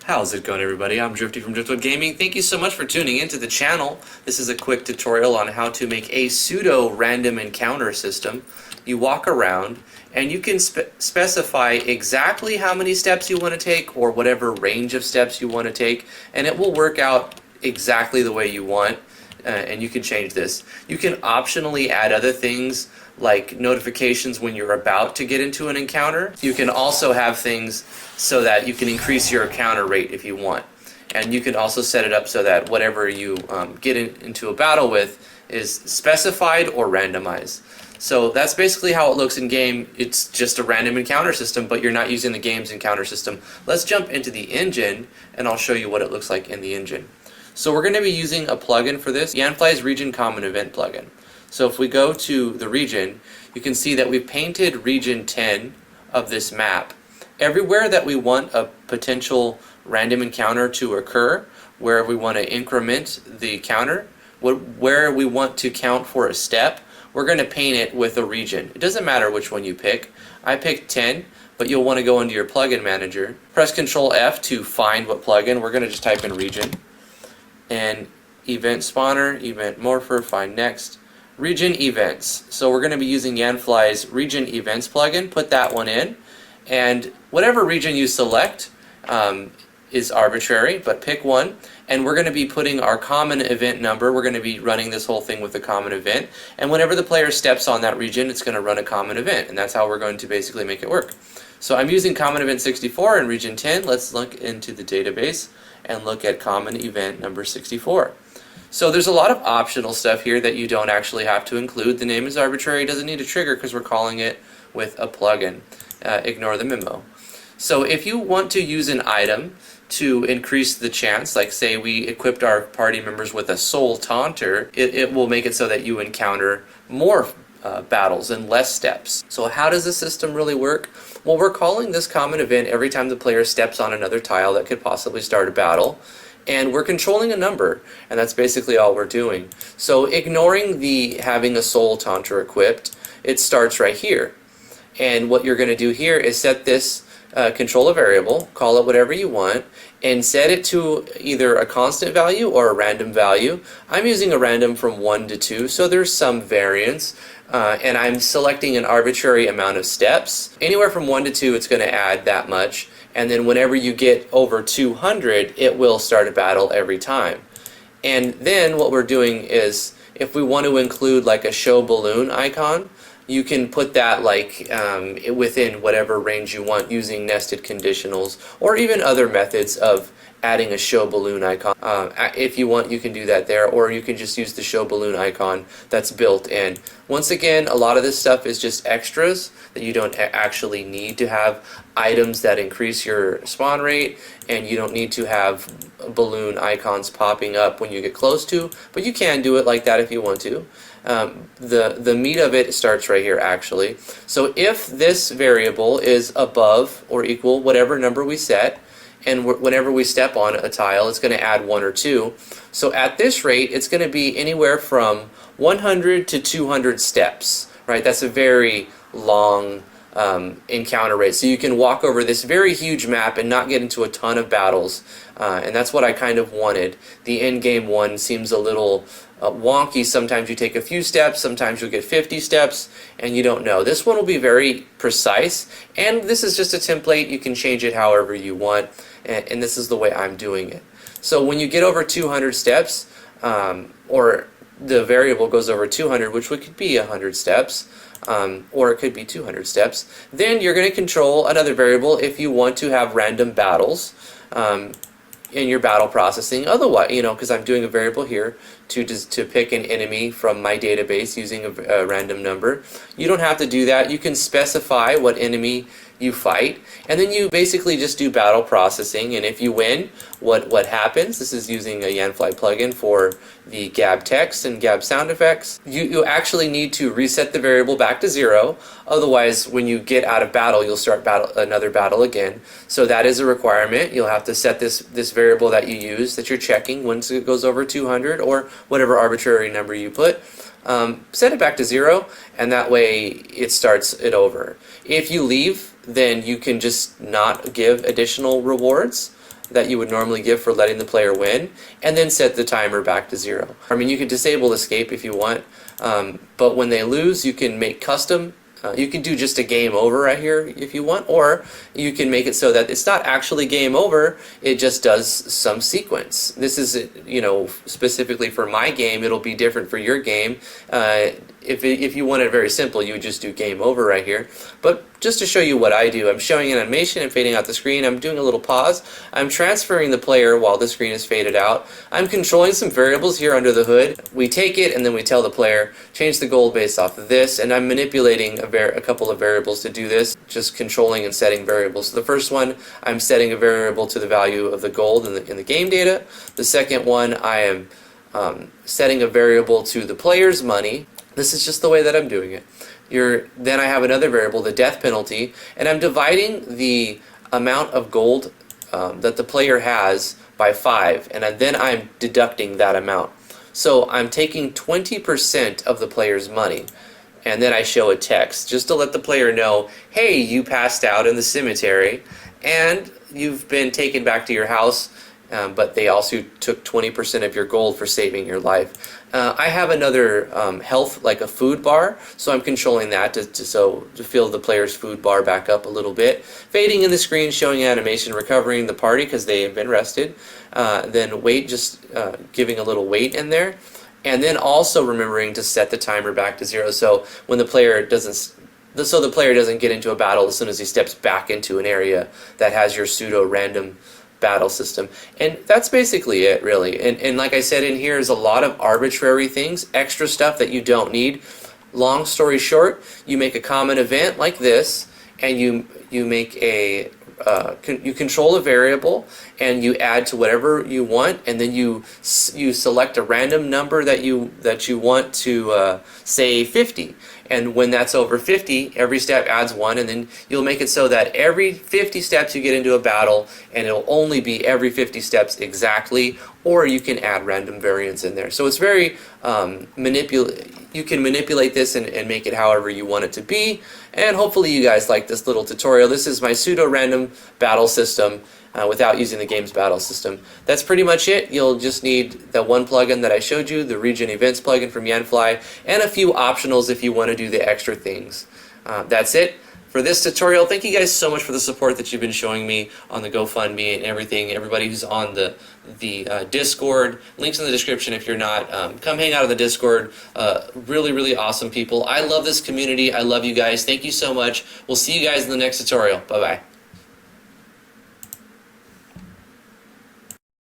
How's it going, everybody? I'm Drifty from Driftwood Gaming. Thank you so much for tuning into the channel. This is a quick tutorial on how to make a pseudo random encounter system. You walk around and you can specify exactly how many steps you want to take or whatever range of steps you want to take, and it will work out exactly the way you want. And you can change this. You can optionally add other things like notifications when you're about to get into an encounter. You can also have things so that you can increase your encounter rate if you want. And you can also set it up so that whatever you get into a battle with is specified or randomized. So that's basically how it looks in game. It's just a random encounter system, but you're not using the game's encounter system. Let's jump into the engine and I'll show you what it looks like in the engine. So we're going to be using a plugin for this, Yanfly's Region Common Event plugin. So if we go to the region, you can see that we've painted region 10 of this map. Everywhere that we want a potential random encounter to occur, where we want to increment the counter, where we want to count for a step, we're going to paint it with a region. It doesn't matter which one you pick. I picked 10, but you'll want to go into your plugin manager. Press Ctrl F to find what plugin. We're going to just type in region. And event spawner, event morpher, find next. Region events. So we're going to be using Yanfly's region events plugin. Put that one in. And whatever region you select is arbitrary, but pick one. And we're going to be putting our common event number. We're going to be running this whole thing with a common event. And whenever the player steps on that region, it's going to run a common event. And that's how we're going to basically make it work. So I'm using common event 64 in region 10. Let's look into the database and look at common event number 64. So there's a lot of optional stuff here that you don't actually have to include. The name is arbitrary. It doesn't need a trigger because we're calling it with a plugin. Ignore the memo. So if you want to use an item to increase the chance, like say we equipped our party members with a soul taunter, it will make it so that you encounter more battles and less steps. So how does the system really work? Well, we're calling this common event every time the player steps on another tile that could possibly start a battle. And we're controlling a number, and that's basically all we're doing. So ignoring the having a soul taunter equipped, it starts right here. And what you're going to do here is set this control a variable, call it whatever you want, and set it to either a constant value or a random value. I'm using a random from 1 to 2, so there's some variance. And I'm selecting an arbitrary amount of steps. Anywhere from 1 to 2, it's going to add that much. And then whenever you get over 200, it will start a battle every time. And then what we're doing is, if we want to include like a show balloon icon, you can put that like within whatever range you want using nested conditionals or even other methods of adding a show balloon icon. If you want, you can do that there, or you can just use the show balloon icon that's built in. Once again, a lot of this stuff is just extras that you don't actually need to have items that increase your spawn rate, and you don't need to have balloon icons popping up when you get close to, but you can do it like that if you want to. The meat of it starts right here actually. So if this variable is above or equal whatever number we set, and whenever we step on a tile, it's going to add 1 or 2. So at this rate, it's going to be anywhere from 100 to 200 steps, right? That's a very long encounter rate. So you can walk over this very huge map and not get into a ton of battles. And that's what I kind of wanted. The end game one seems a little wonky. Sometimes you take a few steps, sometimes you'll get 50 steps, and you don't know. This one will be very precise, and this is just a template. You can change it however you want, and this is the way I'm doing it. So when you get over 200 steps, or the variable goes over 200, which could be 100 steps, or it could be 200 steps, then you're going to control another variable if you want to have random battles in your battle processing. Otherwise, because I'm doing a variable here to pick an enemy from my database using a random number. You don't have to do that. You can specify what enemy you fight, and then you basically just do battle processing, and if you win, what happens? This is using a Yanfly plugin for the Gab text and Gab sound effects. You actually need to reset the variable back to 0, otherwise when you get out of battle, you'll start another battle again. So that is a requirement. You'll have to set this variable that you use, that you're checking once it goes over 200, or whatever arbitrary number you put. Set it back to 0, and that way it starts it over. If you leave, then you can just not give additional rewards. that you would normally give for letting the player win, and then set the timer back to 0. I mean, you can disable escape if you want, but when they lose, you can make custom. You can do just a game over right here if you want, or you can make it so that it's not actually game over, it just does some sequence. This is, you know, specifically for my game, it'll be different for your game. If you want it very simple, you would just do game over right here. But just to show you what I do, I'm showing an animation and fading out the screen. I'm doing a little pause. I'm transferring the player while the screen is faded out. I'm controlling some variables here under the hood. We take it and then we tell the player, change the gold based off of this, and I'm manipulating a couple of variables to do this, just controlling and setting variables. So the first one, I'm setting a variable to the value of the gold in the game data. The second one, I am setting a variable to the player's money. This is just the way that I'm doing it. Then I have another variable, the death penalty, and I'm dividing the amount of gold that the player has by 5, and then I'm deducting that amount. So I'm taking 20% of the player's money, and then I show a text just to let the player know, hey, you passed out in the cemetery, and you've been taken back to your house, but they also took 20% of your gold for saving your life. I have another health, like a food bar, so I'm controlling that to fill the player's food bar back up a little bit. Fading in the screen, showing animation, recovering the party because they have been rested. Then wait, just giving a little wait in there. And then also remembering to set the timer back to 0, so when the player doesn't get into a battle as soon as he steps back into an area that has your pseudo random battle system. And that's basically it, really. And like I said, in here is a lot of arbitrary things, extra stuff that you don't need. Long story short, you make a common event like this, and you make a you control a variable, and you add to whatever you want, and then you select a random number that you want to say 50. And when that's over 50, every step adds 1, and then you'll make it so that every 50 steps you get into a battle, and it'll only be every 50 steps exactly, or you can add random variants in there. So it's very you can manipulate this and make it however you want it to be, and hopefully you guys like this little tutorial. This is my pseudo-random battle system without using the game's battle system. That's pretty much it. You'll just need the one plugin that I showed you, the Region Events plugin from Yanfly, and a few optionals if you want to do the extra things. That's it for this tutorial. Thank you guys so much for the support that you've been showing me on the GoFundMe and everything. Everybody who's on the Discord, links in the description if you're not. Come hang out in the Discord. Really, really awesome people. I love this community. I love you guys. Thank you so much. We'll see you guys in the next tutorial. Bye-bye.